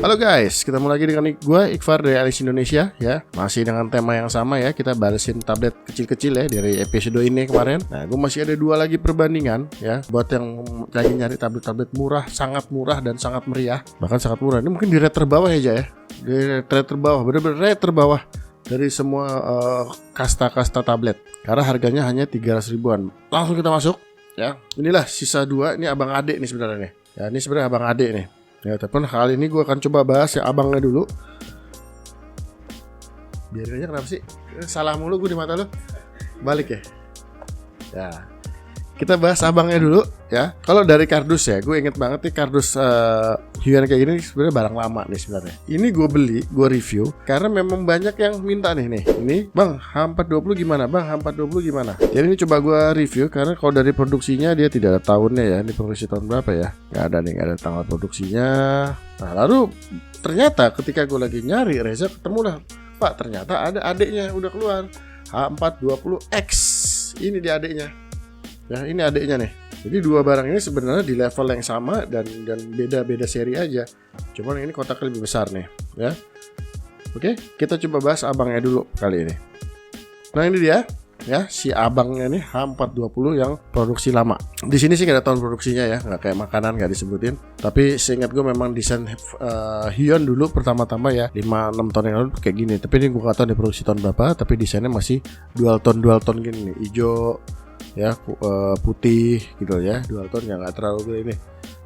Halo guys, ketemu lagi dengan gue Iqfar dari Alice Indonesia ya. Masih dengan tema yang sama ya, kita balesin tablet kecil-kecil ya dari episode ini kemarin. Nah, gue masih ada 2 lagi perbandingan ya, buat yang lagi nyari tablet-tablet murah, sangat murah dan sangat meriah. Bahkan sangat murah, ini mungkin di rate terbawah ya, di rate terbawah, bener-bener rate terbawah dari semua kasta-kasta tablet. Karena harganya hanya 300 ribuan. Langsung kita masuk ya. Inilah sisa 2, ini abang adik nih sebenarnya nih. Ya, ini sebenarnya abang adik nih. Ya, tapi kali ini gue akan coba bahas yang abangnya dulu. Biarin aja, kenapa sih? Salah mulu gue di mata lu. Balik ya. Ya, kita bahas abangnya dulu ya. Kalau dari kardus ya, gue inget banget nih kardus Huion kayak gini sebenarnya barang lama nih sebenarnya. Ini gue beli, gue review karena memang banyak yang minta nih. Ini, Bang, H420 gimana? Bang, H420 gimana? Jadi ini coba gue review karena kalau dari produksinya dia tidak ada tahunnya ya. Ini produksi tahun berapa ya? Gak ada nih, gak ada tanggal produksinya. Nah, lalu ternyata ketika gue lagi nyari Reza, ketemu lah, Pak, ternyata ada adiknya udah keluar, H420X. Ini dia adiknya. Ya, ini adiknya nih. Jadi 2 barang ini sebenarnya di level yang sama dan beda-beda seri aja. Cuman ini kotaknya lebih besar nih, ya. Oke, kita coba bahas abangnya dulu kali ini. Nah, ini dia, ya, si abangnya nih H420 yang produksi lama. Di sini sih nggak ada tahun produksinya ya, nggak kayak makanan nggak disebutin. Tapi seingat gue memang desain Huion dulu pertama-tama ya 5-6 tahun yang lalu kayak gini. Tapi ini gue nggak tahu diproduksi tahun berapa. Tapi desainnya masih dual tone gini nih, hijau ya, putih gitu ya, dual tone yang nggak terlalu ini,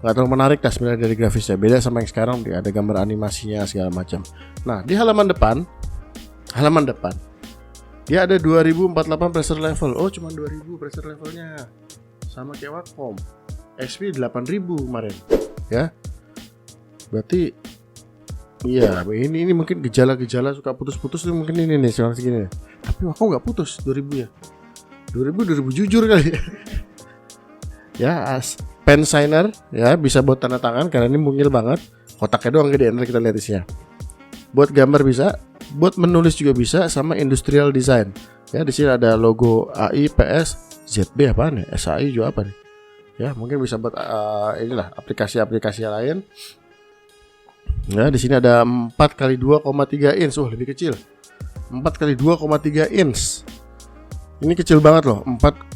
nggak terlalu menarik lah sebenarnya dari grafisnya. Beda sama yang sekarang, ada gambar animasinya segala macam. Nah, di halaman depan dia ada 2048 pressure level. Oh, cuma 2000 pressure levelnya, sama kayak Wacom XP 8000 kemarin ya. Berarti iya, ini mungkin gejala-gejala suka putus-putus tuh mungkin ini nih sekarang segini. Tapi Wacom nggak putus 2000 ya. 2000 jujur kali ya. Pen signer ya, bisa buat tanda tangan karena ini mungil banget. Kotaknya doang gede, nanti kita lihat isinya. Buat gambar bisa, buat menulis juga bisa, sama industrial design. Ya, di sini ada logo AI, PS, ZB apaan nih? SAI juga apa nih? Ya, mungkin bisa buat inilah aplikasi-aplikasi lain. Ya, di sini ada 4x2,3 inch. Lebih kecil. 4x2,3 inch. Ini kecil banget loh,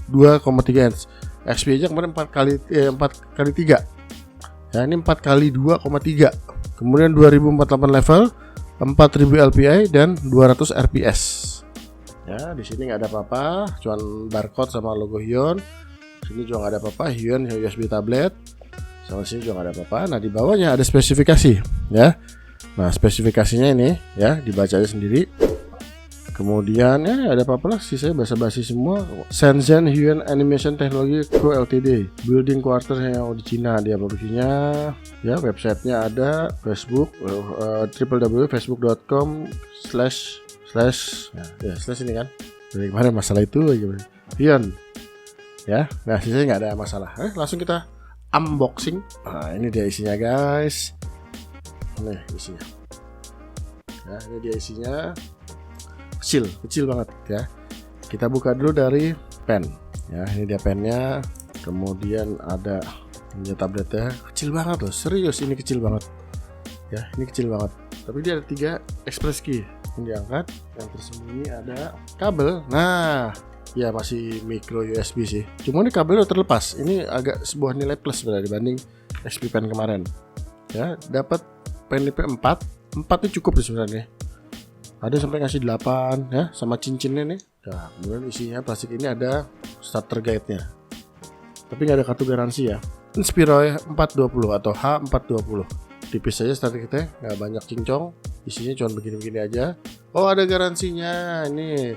2,3 inch. XP aja kemarin 4x3. Ya, ini 4x2,3. Kemudian 2048 level, 4000 LPI dan 200 RPS. Ya, di sini nggak ada apa-apa, cuman barcode sama logo Huion. Sini juga nggak ada apa-apa, Huion USB tablet. Sama sini juga nggak ada apa-apa. Nah, di bawahnya ada spesifikasi, ya. Nah, spesifikasinya ini ya, dibaca aja sendiri. Kemudian ya ada apa-apa lah, sisanya basa-basi semua. Shenzhen Huion Animation Technology Co Ltd, building quarter yang di Cina dia produksinya. Ya, websitenya ada, Facebook www.facebook.com/ ya, slash ini kan. Dari kemarin masalah itu aja Huion. Ya, nah sisanya nggak ada masalah. Langsung kita unboxing. Nah, ini dia isinya guys. Nih isinya. Ya, ini dia isinya. Kecil banget ya. Kita buka dulu dari pen ya, ini dia pennya. Kemudian ada ini tabletnya, kecil banget loh, serius ini kecil banget ya, ini kecil banget. Tapi dia ada 3 express key. Ini diangkat, yang tersembunyi ada kabel. Nah ya, masih micro USB sih, cuma ini kabelnya terlepas. Ini agak sebuah nilai plus dibanding XP Pen kemarin ya. Dapat pen IP 4 ini cukup sih sebenarnya. Ada sampai ngasih 8 ya, sama cincinnya nih. Nah, kemudian isinya plastik ini ada starter guide-nya. Tapi nggak ada kartu garansi ya. Inspiro 420 atau H420. Tipis aja starter kita, nggak banyak cincong. Isinya cuma begini-begini aja. Oh, ada garansinya ini.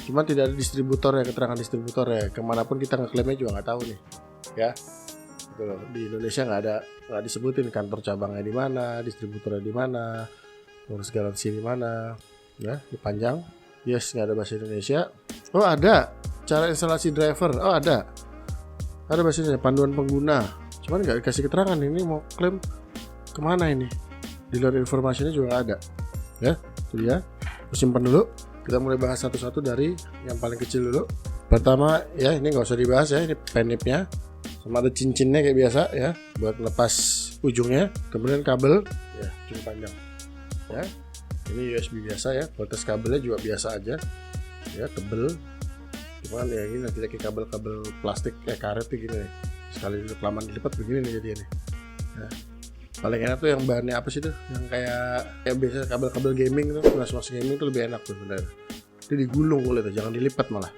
Cuma tidak ada distributor ya, keterangan distributor ya. Kemanapun kita ngeklaimnya juga nggak tahu nih. Ya. Gitu. Di Indonesia nggak disebutin kantor cabangnya di mana, distributornya di mana, urus garansi di mana. Ya, dipanjang. Yes, nggak ada bahasa Indonesia. Oh, ada cara instalasi driver. Oh, ada bahasa Indonesia, panduan pengguna. Cuman nggak dikasih keterangan ini mau klaim kemana ini. Di luar informasinya juga ada. Ya, itu dia. Simpan dulu. Kita mulai bahas satu-satu dari yang paling kecil dulu. Pertama ya, ini nggak usah dibahas ya, ini pen nipnya. sama ada cincinnya kayak biasa ya buat lepas ujungnya. Kemudian kabel ya cukup panjang ya. Ini USB biasa ya, kualitas kabelnya juga biasa aja ya, tebel. Cuman ya ini nanti kayak kabel-kabel plastik kayak karet tuh gini nih, sekali kelamaan dilipat begini nih jadinya nih ya. Paling enak tuh yang bahannya apa sih tuh, yang kayak biasa kabel-kabel gaming tuh, flash gaming tuh lebih enak tuh sebenarnya. Itu digulung boleh tuh, jangan dilipat malah.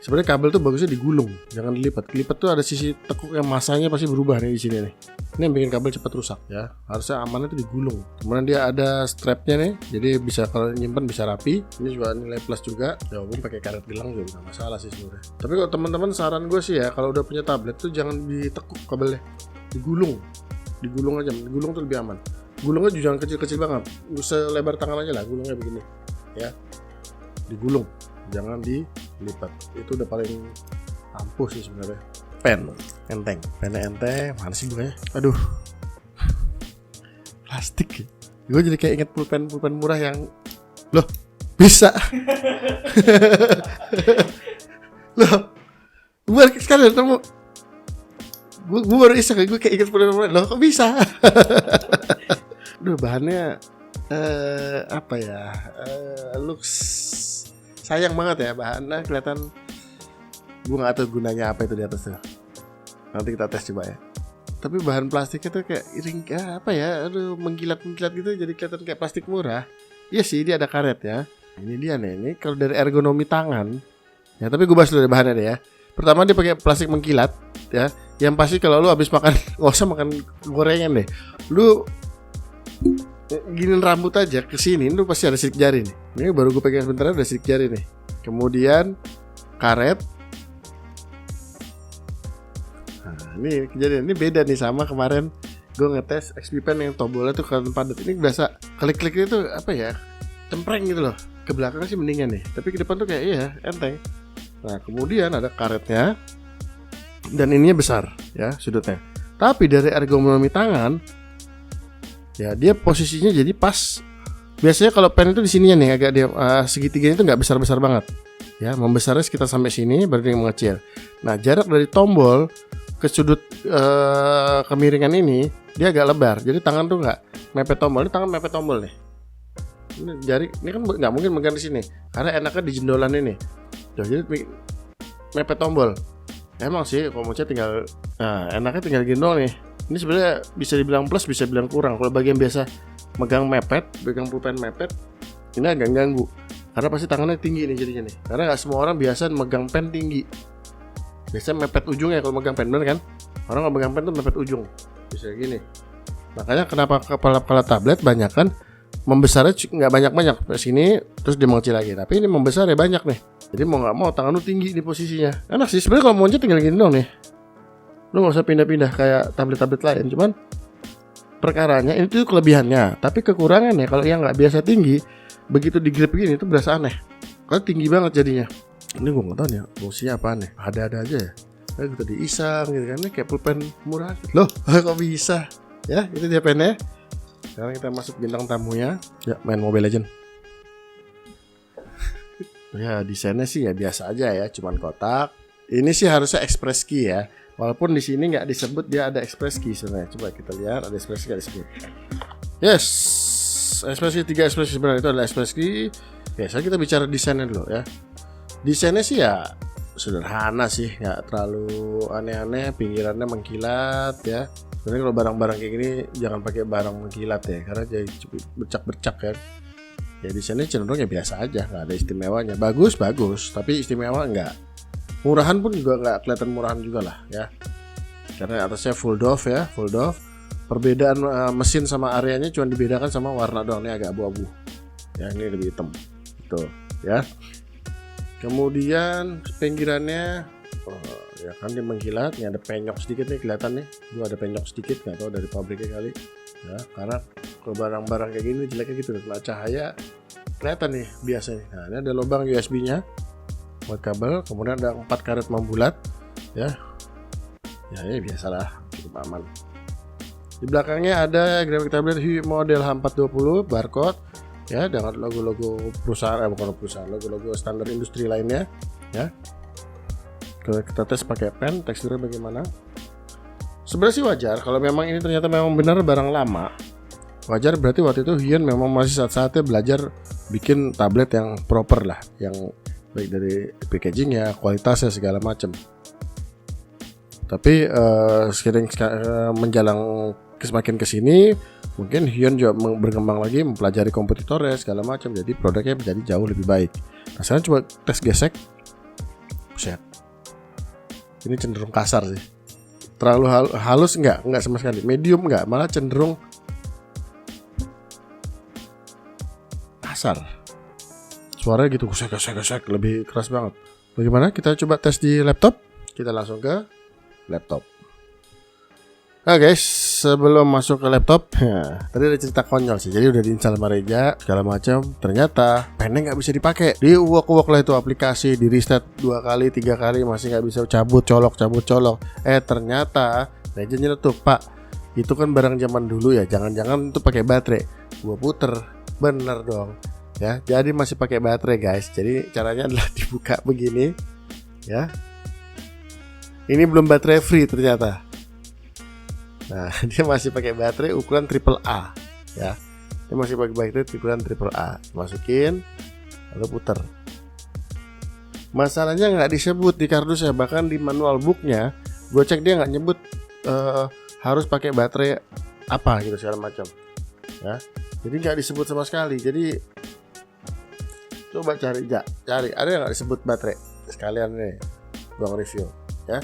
Sebenarnya kabel tuh bagusnya digulung, jangan dilipat. Dilipat tuh ada sisi tekuk yang masanya pasti berubah nih di sini nih. Ini yang bikin kabel cepat rusak ya. Harusnya amannya tuh digulung. Kemudian dia ada strapnya nih, jadi bisa kalau nyimpan bisa rapi. Ini juga nilai plus juga. Ya walaupun pakai karet gelang juga nggak masalah sih sebenarnya. Tapi kalau teman-teman saran gue sih ya, kalau udah punya tablet tuh jangan ditekuk kabelnya, digulung aja. Digulung tuh lebih aman. Gulungnya juga jangan kecil-kecil banget, selebar tangan aja lah gulungnya begini ya. Digulung, jangan dilipat. Itu udah paling ampuh sih sebenarnya. Pen enteng, pennya enteng. Mana sih bukanya? Aduh, plastik. Gue jadi kayak inget pulpen murah yang loh bisa. Loh, gue sekali ketemu. Gue baru iseng, gue kayak inget pulpen murah. Loh kok bisa? Aduh, bahannya apa ya? Looks sayang banget ya bahannya, kelihatan. Gue nggak tahu gunanya apa itu di atas tuh. Nanti kita tes coba ya. Tapi bahan plastiknya tuh kayak iring apa ya? Aduh, mengkilat gitu, jadi kelihatan kayak plastik murah. Iya sih, dia ada karet ya. Ini dia nih. Ini kalau dari ergonomi tangan. Ya, tapi gue bahas dulu dari bahannya deh ya. Pertama dia pakai plastik mengkilat ya. Yang pasti kalau lu habis makan, nggak usah makan gorengan deh. Lu giniin rambut aja ke sini, lu pasti ada sidik jari nih. Ini baru gue pegang sebentar ada sidik jari nih. Kemudian karet. Nah, ini kejadian ini beda nih sama kemarin gue ngetes XP Pen yang tombolnya tuh kelihatan padat. Ini biasa klik-kliknya tuh apa ya, cempreng gitu loh. Ke belakang sih mendingan nih, tapi ke depan tuh kayak iya enteng. Nah kemudian ada karetnya dan ininya besar ya sudutnya. Tapi dari ergonomi tangan ya dia posisinya jadi pas. Biasanya kalau pen itu di sininya nih agak dia segitiganya itu nggak besar-besar banget ya, membesarnya sekitar sampai sini baru dia mengecil. Nah jarak dari tombol ke sudut kemiringan ini dia agak lebar, jadi tangan tuh nggak mepet tombol. Ini tangan mepet tombol nih. Ini jari ini kan nggak mungkin megang di sini karena enaknya di jendolan ini. Jadi mepet tombol. Emang sih kalau mau tinggal enaknya tinggal gendong nih. Ini sebenarnya bisa dibilang plus, bisa dibilang kurang. Kalau bagian biasa megang mepet, pegang pulpen mepet, ini agak ganggu. Karena pasti tangannya tinggi nih jadinya nih. Karena nggak semua orang biasa megang pen tinggi. Biasanya mepet ujungnya kalau megang pen, bener kan? Orang kalau megang pen tuh mepet ujung. Bisa gini. Makanya kenapa kepala tablet banyak kan membesarnya nggak banyak ke sini terus dia mengecil lagi. Tapi ini membesar ya banyak nih. Jadi mau nggak mau tangan lu tinggi di posisinya. Enak sih sebenarnya kalau mau tinggal gini dong nih. Lu nggak usah pindah-pindah kayak tablet-tablet lain. Cuman perkaranya itu kelebihannya. Tapi kekurangannya kalau yang nggak biasa tinggi, begitu digrip gini itu berasa aneh. Karena tinggi banget jadinya. Ini gue nggak tahu nih fungsinya apa nih. Ada-ada aja ya. Kayak gitu diisang gitu kan. Ini kayak pulpen murah. Loh kok bisa? Ya itu dia pennya. Sekarang kita masuk bintang tamunya. Ya main Mobile Legends. Ya desainnya sih ya biasa aja ya, cuman kotak. Ini sih harusnya express key ya. Walaupun di sini nggak disebut dia ada express key sebenarnya. Coba kita lihat ada express key nggak disebut. Yes, express key 3 express key sebenarnya itu adalah express key. Biasa kita bicara desainnya dulu ya. Desainnya sih ya sederhana sih, nggak terlalu aneh-aneh. Pinggirannya mengkilat ya. Sebenarnya kalau barang-barang kayak gini jangan pakai barang mengkilat ya, karena jadi bercak-bercak kan. Ya desainnya cenderung ya biasa aja, nggak ada istimewanya. Bagus, tapi istimewa enggak. Murahan pun juga nggak kelihatan murahan juga lah ya. Karena atasnya full doff ya, full doff. Perbedaan mesin sama areanya cuma dibedakan sama warna doang, ini agak abu-abu. Ya ini lebih hitam, gitu ya. Kemudian pinggirannya, ya kan dia mengkilat. Ini ada penyok sedikit nih kelihatan nih. Gua ada penyok sedikit, nggak tahu dari pabriknya kali. Ya, karena kalau barang-barang kayak gini jeleknya gitu, kena cahaya kelihatan nih biasanya. Nah ini ada lubang USB-nya buat kabel, kemudian ada 4 karet membulat ya. Ya ini biasalah, cukup aman. Di belakangnya ada graphic tablet Hui model H420 barcode ya, dengan logo-logo perusahaan, bukan perusahaan, logo-logo standar industri lainnya ya. Kalau kita tes pakai pen, teksturnya bagaimana? Sebenarnya sih wajar kalau memang ini ternyata memang benar barang lama. Wajar, berarti waktu itu Hyun memang masih saat-saatnya belajar bikin tablet yang proper lah, yang baik dari packagingnya, kualitasnya segala macam. Tapi seiring menjalang semakin kesini, mungkin Hyun juga berkembang lagi, mempelajari kompetitornya segala macam, jadi produknya menjadi jauh lebih baik. Nah sekarang coba tes gesek, buset, ini cenderung kasar sih. Terlalu halus enggak sama sekali. Medium enggak, malah cenderung kasar. Suaranya gitu, gesek, lebih keras banget. Bagaimana? Kita coba tes di laptop. Kita langsung ke laptop. Nah guys, sebelum masuk ke laptop, tadi ada cerita konyol sih. Jadi udah diinstal sama Reja segala macam. Ternyata pennya nggak bisa dipakai. Di uwak lah itu aplikasi, di reset 2 kali 3 kali masih nggak bisa cabut colok. Ternyata Reja nyeletuk, Pak, itu kan barang zaman dulu ya. Jangan-jangan itu pakai baterai. Gua puter, bener dong. Ya, jadi masih pakai baterai guys. Jadi caranya adalah dibuka begini, ya. Ini belum baterai free ternyata. Nah, dia masih pakai baterai ukuran AAA, ya. Dia masih pakai baterai ukuran AAA. Masukin, lalu putar. Masalahnya nggak disebut di kardusnya, bahkan di manual booknya, gue cek dia nggak nyebut harus pakai baterai apa gitu segala macam, ya. Jadi nggak disebut sama sekali. Jadi coba cari ada yang nggak disebut baterai sekalian nih, bang review, ya.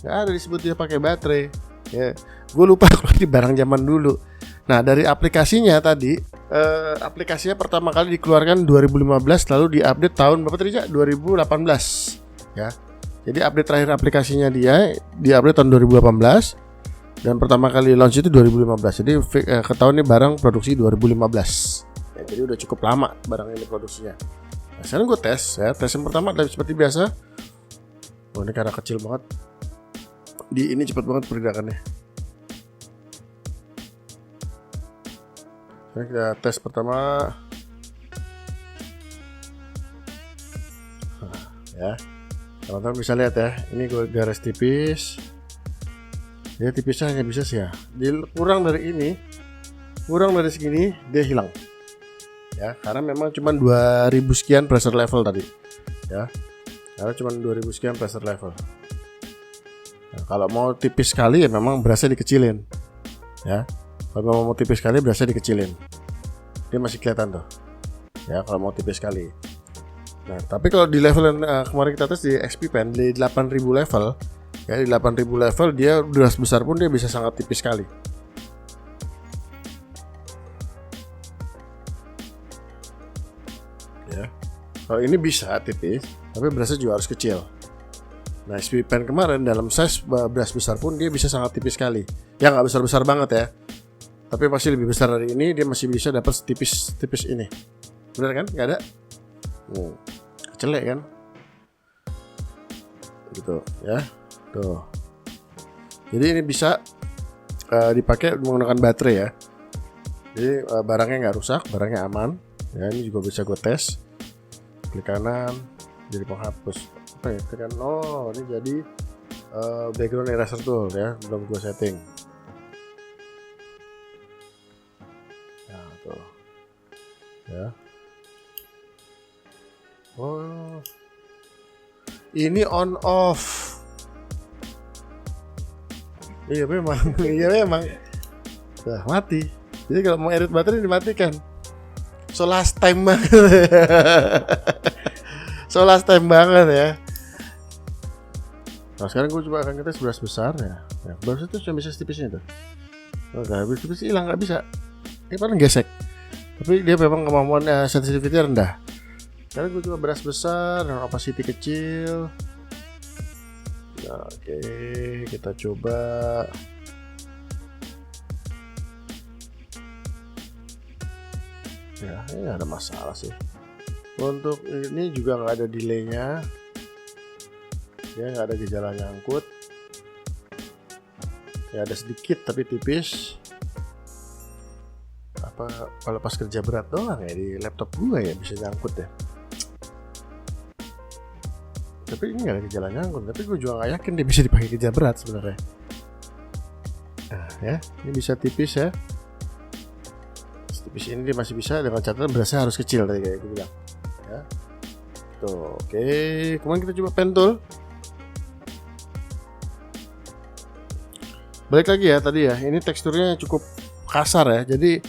Nggak ada disebut dia pakai baterai. Ya, gue lupa kalau di barang zaman dulu. Nah dari aplikasinya tadi, aplikasinya pertama kali dikeluarkan 2015, lalu diupdate tahun berapa tadi, 2018, ya. Jadi update terakhir aplikasinya dia diupdate tahun 2018 dan pertama kali launch itu 2015. Jadi ketahuan ini barang produksi 2015. Ya, jadi udah cukup lama barang ini produksinya. Nah, sekarang gue tes, ya. Tes yang pertama adalah seperti biasa. Oh, ini karena kecil banget. Di ini cepat banget pergerakannya. Sekarang kita tes pertama. Ya, teman-teman bisa lihat ya. Ini gue garis tipis. Dia tipisnya hanya bisa sih ya. Kurang dari ini, kurang dari segini dia hilang. Ya, karena memang cuma 2000 sekian pressure level tadi. Ya, karena cuma 2000 sekian pressure level. Nah, kalau mau tipis sekali ya memang berasnya dikecilin, ya. Kalau mau tipis sekali berasnya dikecilin, dia masih kelihatan tuh, ya. Kalau mau tipis sekali. Nah, tapi kalau di level yang kemarin kita tes di XP Pen di 8000 level, ya, di 8000 level dia beras besar pun dia bisa sangat tipis sekali. Ya, kalau ini bisa tipis, tapi berasnya juga harus kecil. Nah, XP Pen kemarin dalam size beras besar pun dia bisa sangat tipis sekali. Ya nggak besar-besar banget ya, tapi masih lebih besar dari ini. Dia masih bisa dapat tipis ini. Bener kan? Nggak ada? Kecelek kan? Gitu ya. Tuh. Jadi ini bisa dipakai menggunakan baterai ya. Jadi barangnya nggak rusak, barangnya aman. Ya, ini juga bisa gue tes. Klik kanan, jadi penghapus. Tekan, oh ini jadi background eraser tool ya, belum gue setting. Nah tuh, ya. Oh, ini on off. Iya memang, iya memang. Nah, mati. Jadi kalau mau edit baterai dimatikan. So last time banget. So last time banget ya. Nah sekarang gue coba akan ngetes beras besar ya. Beras itu cuma bisa setipisnya tuh. Nggak bisa tipis hilang, nggak bisa. Ini paling gesek. Tapi dia memang kemampuan sensitivity rendah. Sekarang gue coba beras besar dan opacity kecil. Nah, oke, kita coba. Ya, ini ada masalah sih. Untuk ini juga nggak ada delaynya. Ya, nggak ada gejala nyangkut. Ya ada sedikit tapi tipis. Apa kalau pas kerja berat doang ya di laptop gue ya bisa nyangkut ya. Tapi ini nggak ada gejala nyangkut. Tapi gue juga nggak yakin dia bisa dipakai kerja berat sebenarnya. Nah, ya, ini bisa tipis ya. Tipis ini dia masih bisa, dengan catatan berasnya harus kecil tadi kayak gue bilang. Ya. Tuh, oke. Kemudian kita coba pen tool. Balik lagi ya tadi ya. Ini teksturnya cukup kasar ya. Jadi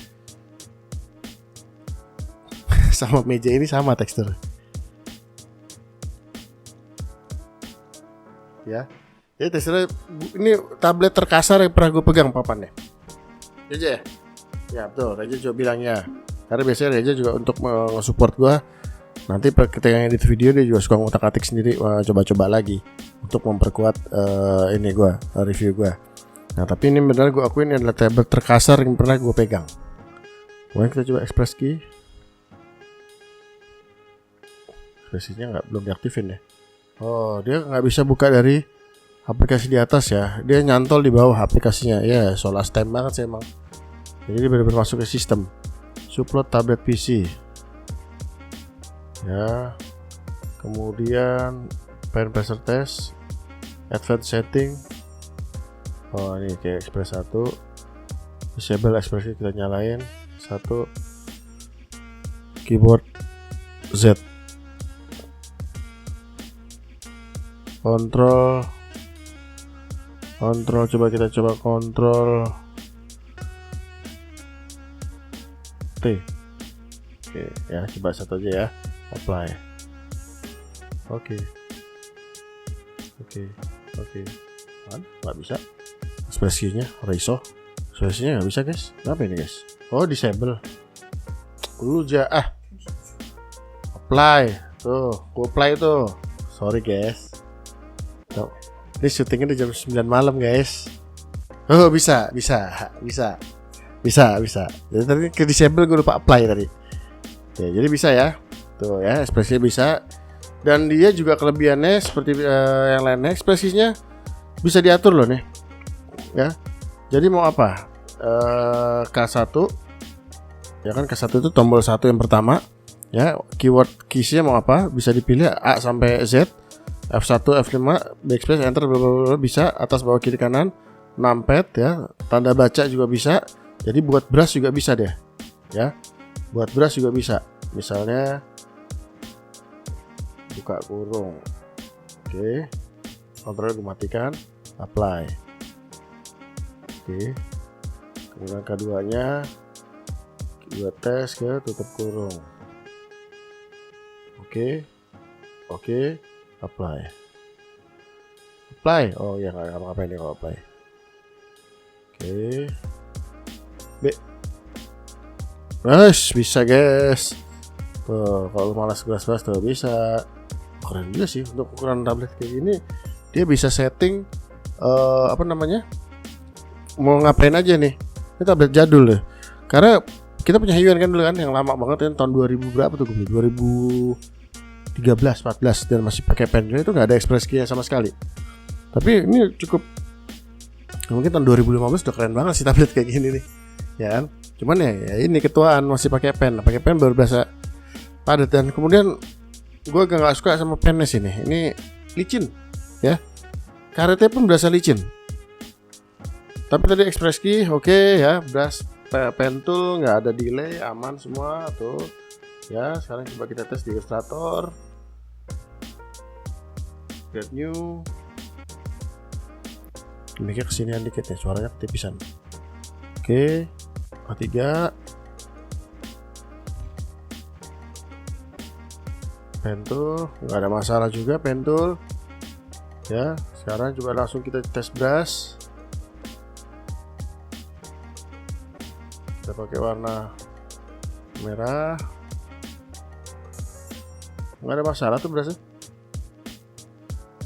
sama meja ini sama tekstur. Ya. Jadi teksturnya ini tablet terkasar yang pernah gue pegang papannya. Reja ya? Ya betul, Reja juga bilang ya. Karena biasanya Reja juga untuk support gue. Nanti ketika edit video dia juga suka ngutak-atik sendiri, coba-coba lagi untuk memperkuat ini gue, review gue. Nah tapi ini benar gue akuin ini adalah tablet terkasar yang pernah gue pegang. Kemudian kita coba express key. Ekspresinya belum diaktifin ya. Oh dia nggak bisa buka dari aplikasi di atas ya, dia nyantol di bawah aplikasinya. Ya, soal stem banget sih emang. Jadi dia benar-benar masuk ke sistem. Support tablet PC. Ya. Kemudian pen pressure test, advanced setting. Oh, ini kayak express 1. Disable express kita nyalain. 1. Keyboard Z. Kontrol, coba kita coba kontrol T. Oke, ya coba satu aja ya. Apply. Oke. Kan nggak bisa. Ekspresinya ratio. Ekspresinya nggak bisa guys. Kenapa ini guys? Oh disable. Lu apply. Tuh, gua apply tuh. Sorry guys. Tuh. Ini syutingnya di jam 9 malam guys. Oh bisa. Jadi tadi ke disable gue lupa apply tadi. Ya, jadi bisa ya. Tuh ya, ekspresinya bisa. Dan dia juga kelebihannya seperti yang lainnya, ekspresinya bisa diatur loh nih. Ya. Jadi mau apa? K1. Ya kan K1 itu tombol 1 yang pertama. Ya, keyword keysnya mau apa? Bisa dipilih A sampai Z. F1, F5, backspace, enter, blablabla, bisa atas bawah kiri kanan, numpad ya, tanda baca juga bisa. Jadi buat brush juga bisa deh. Ya. Buat brush juga bisa. Misalnya buka kurung. Oke. Kontrol gue matikan, apply. Oke. Kemudian keduanya buat tes ke tutup kurung. Oke. Apply. Oh ya nggak apa-apa ini kalau apply. Oke. B. Bisa guys. Tuh kalau malas gelas-gelas tuh bisa. Keren juga sih untuk ukuran tablet kayak gini. Dia bisa setting mau ngapain aja nih. Ini tablet jadul deh. Karena kita punya Hyun kan dulu kan yang lama banget kan tahun 2000 berapa tuh gue? 2013-14 dan masih pakai pen, itu nggak ada express key sama sekali. Tapi ini cukup, mungkin tahun 2015 udah keren banget sih tablet kayak gini nih, ya kan? Cuman ya ini ketuaan masih pakai pen baru berasa padat. Dan kemudian gue agak nggak suka sama pennya sini, ini licin, ya. Karetnya pun berasa licin. Tapi tadi express key oke, ya, brush pen tool nggak ada delay, aman semua tuh. Ya, sekarang coba kita tes di Illustrator. Create new. Mic-nya kesinian dikit ya, suaranya ketipisan. Oke, A3. Pen tool, nggak ada masalah juga pen tool. Ya, sekarang coba langsung kita tes brush. Kita pakai warna merah. Nggak ada masalah tuh brushnya.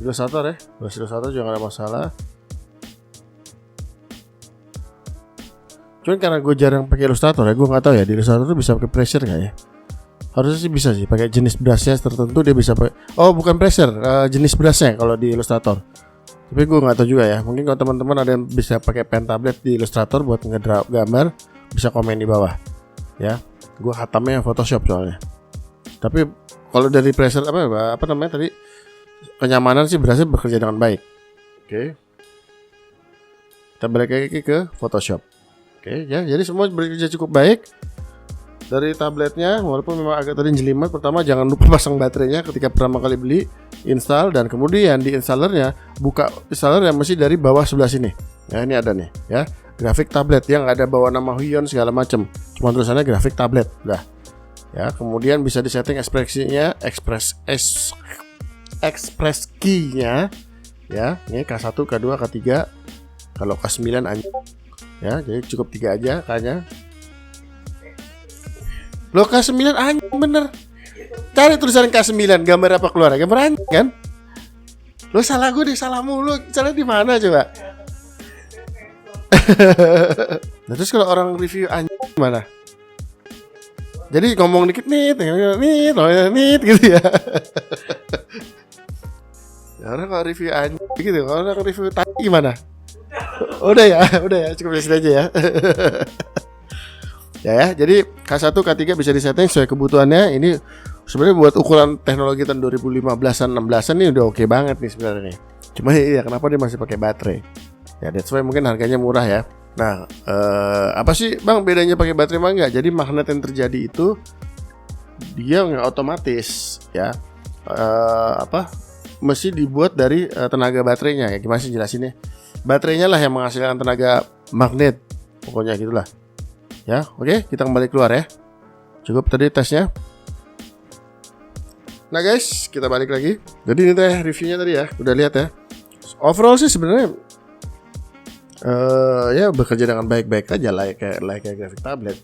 Illustrator ya, brush Illustrator juga nggak ada masalah. Cuman karena gue jarang pakai Illustrator ya, gue nggak tahu ya di Illustrator tuh bisa pakai pressure nggak ya? Harusnya sih bisa sih, pakai jenis brushnya tertentu dia bisa pakai. Oh bukan pressure, jenis brushnya kalau di Illustrator. Tapi gue nggak tahu juga ya. Mungkin kalau teman-teman ada yang bisa pakai pen tablet di Illustrator buat ngedraw gambar, bisa komen di bawah. Ya, gue khatamnya Photoshop soalnya. Tapi kalau dari pressure apa namanya tadi, kenyamanan sih berhasil bekerja dengan baik. Oke. Kita balik lagi ke Photoshop. Oke ya, jadi semua bekerja cukup baik dari tabletnya, walaupun memang agak tadi jelimet. Pertama jangan lupa pasang baterainya ketika pertama kali beli, install, dan kemudian di installernya buka installer yang masih dari bawah sebelah sini. Ya ini ada nih ya, grafik tablet yang ada bawa nama Huion segala macam. Cuma tulisannya grafik tablet. Udah. Ya, kemudian bisa disetting ekspresinya, express key-nya ya. Ini K1, K2, K3. Kalau K9 ya, jadi cukup 3 aja kayaknya. Lo K9 anjing bener. Cari tulisan K9, gambar apa keluar? Gambar anjing kan? Lo salah gue deh, salah mulu. Salah di mana coba? Nah, terus kalau orang review anjing gimana? Jadi ngomong dikit nit gitu ya. Ya orang kalau review anjing gitu, kalau orang review tai gimana? Udah ya, cukup di sini aja ya. Ya, jadi K1, K3 bisa disetting sesuai kebutuhannya. Ini sebenarnya buat ukuran teknologi tahun 2015-an, 16-an ini udah oke banget nih sebenarnya nih. Cuma ya kenapa dia masih pakai baterai? Ya that's why mungkin harganya murah ya. Nah, apa sih bang bedanya pakai baterai mah enggak? Jadi magnet yang terjadi itu dia nggak otomatis ya. Mesti dibuat dari tenaga baterainya. Ya gimana sih jelasinnya? Baterainya lah yang menghasilkan tenaga magnet. Pokoknya gitulah. Ya, oke, kita kembali keluar ya. Cukup tadi tesnya. Nah guys, kita balik lagi. Jadi ini teh reviewnya tadi ya, udah lihat ya. Overall sih sebenarnya ya bekerja dengan baik-baik aja lah kayak grafik tablet.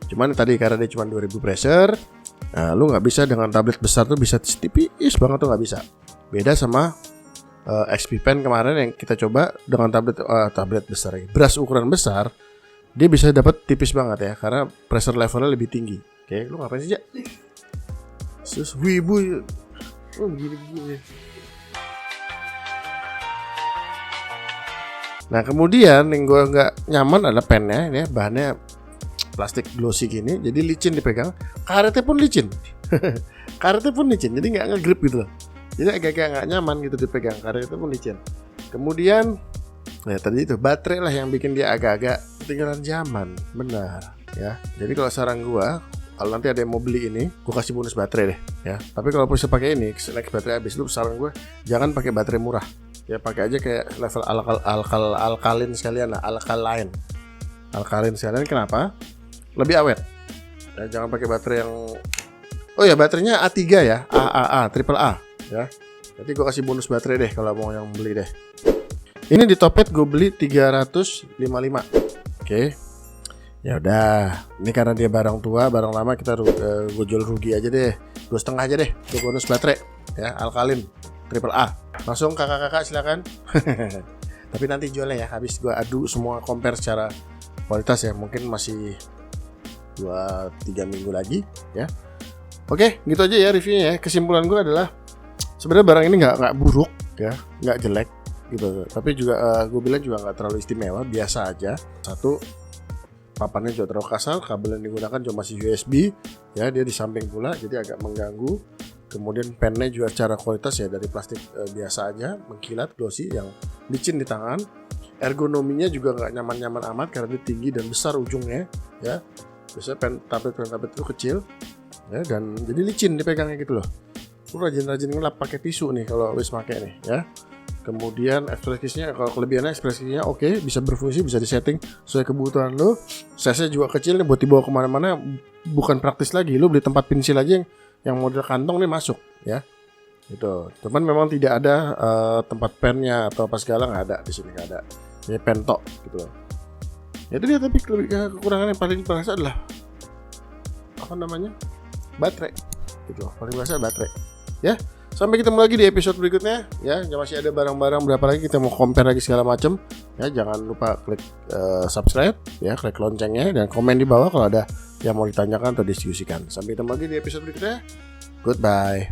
Cuman tadi karena dia cuma 2000 pressure, nah, lu nggak bisa dengan tablet besar tuh bisa tipis banget tuh nggak bisa. Beda sama XP Pen kemarin yang kita coba dengan tablet besar ya. Brush ukuran besar, dia bisa dapat tipis banget ya karena pressure levelnya lebih tinggi. Oke, lu ngapain sih, Jak? Sus wibu. Oh, begini. Nah kemudian yang gue nggak nyaman adalah pennya ini ya, bahannya plastik glossy gini, jadi licin dipegang. Karetnya pun licin, jadi nggak ngegrip gitu loh. Jadi agak-agak nggak nyaman gitu dipegang, karetnya pun licin. Kemudian, ya tadi itu baterai lah yang bikin dia agak-agak ketinggalan zaman, benar ya. Jadi kalau saran gue, kalau nanti ada yang mau beli ini, gue kasih bonus baterai deh ya. Tapi kalau bisa pakai ini, next baterai habis lu, saran gue jangan pakai baterai murah. Ya pakai aja kayak level alkalin sekalian lah, alkalin sekalian. Kenapa? Lebih awet. Ya, jangan pakai baterai yang baterainya A3 ya, triple A ya. Jadi gue kasih bonus baterai deh kalau mau yang beli deh. Ini di Topet gue beli 355. Oke. Ya udah, ini karena dia barang tua, barang lama kita gue jual rugi aja deh. 2,5 aja deh, gue bonus baterai ya, alkalin triple A. Langsung kakak-kakak silakan. Tapi nanti jualnya ya, habis gue adu semua compare secara kualitas ya, mungkin masih 2-3 minggu lagi ya. Oke, gitu aja ya reviewnya ya. Kesimpulan gue adalah sebenarnya barang ini nggak buruk ya, nggak jelek gitu. Tapi juga gue bilang juga nggak terlalu istimewa, biasa aja. Satu, papannya juga terlalu kasar, kabel yang digunakan cuma masih USB ya, dia di samping pula jadi agak mengganggu. Kemudian pennya juga secara kualitas ya dari plastik biasa aja, mengkilat, glossy, yang licin di tangan. Ergonominya juga nggak nyaman-nyaman amat karena dia tinggi dan besar ujungnya ya. Biasanya tablet itu kecil ya, dan jadi licin dipegangnya gitu loh. Lu rajin-rajin ngelap pakai tisu nih kalau wis pakai nih ya. Kemudian ekspresinya, kalau kelebihannya ekspresinya oke, bisa berfungsi, bisa disetting sesuai kebutuhan lo. Size-nya juga kecil nih, buat dibawa kemana-mana bukan praktis lagi. Lo beli tempat pensil aja yang model kantong nih masuk ya, gitu. Cuman memang tidak ada tempat pennya atau apa segala, nggak ada di sini, nggak ada. Ini pen tok gitu loh. Jadi dia tapi kekurangan yang paling terasa adalah apa namanya, baterai gitu loh. Paling terasa baterai ya. Sampai ketemu lagi di episode berikutnya ya. Masih ada barang-barang berapa lagi kita mau compare lagi segala macam ya. Jangan lupa klik subscribe ya, klik loncengnya, dan komen di bawah kalau ada yang mau ditanyakan atau diskusikan. Sampai ketemu lagi di episode berikutnya. Goodbye.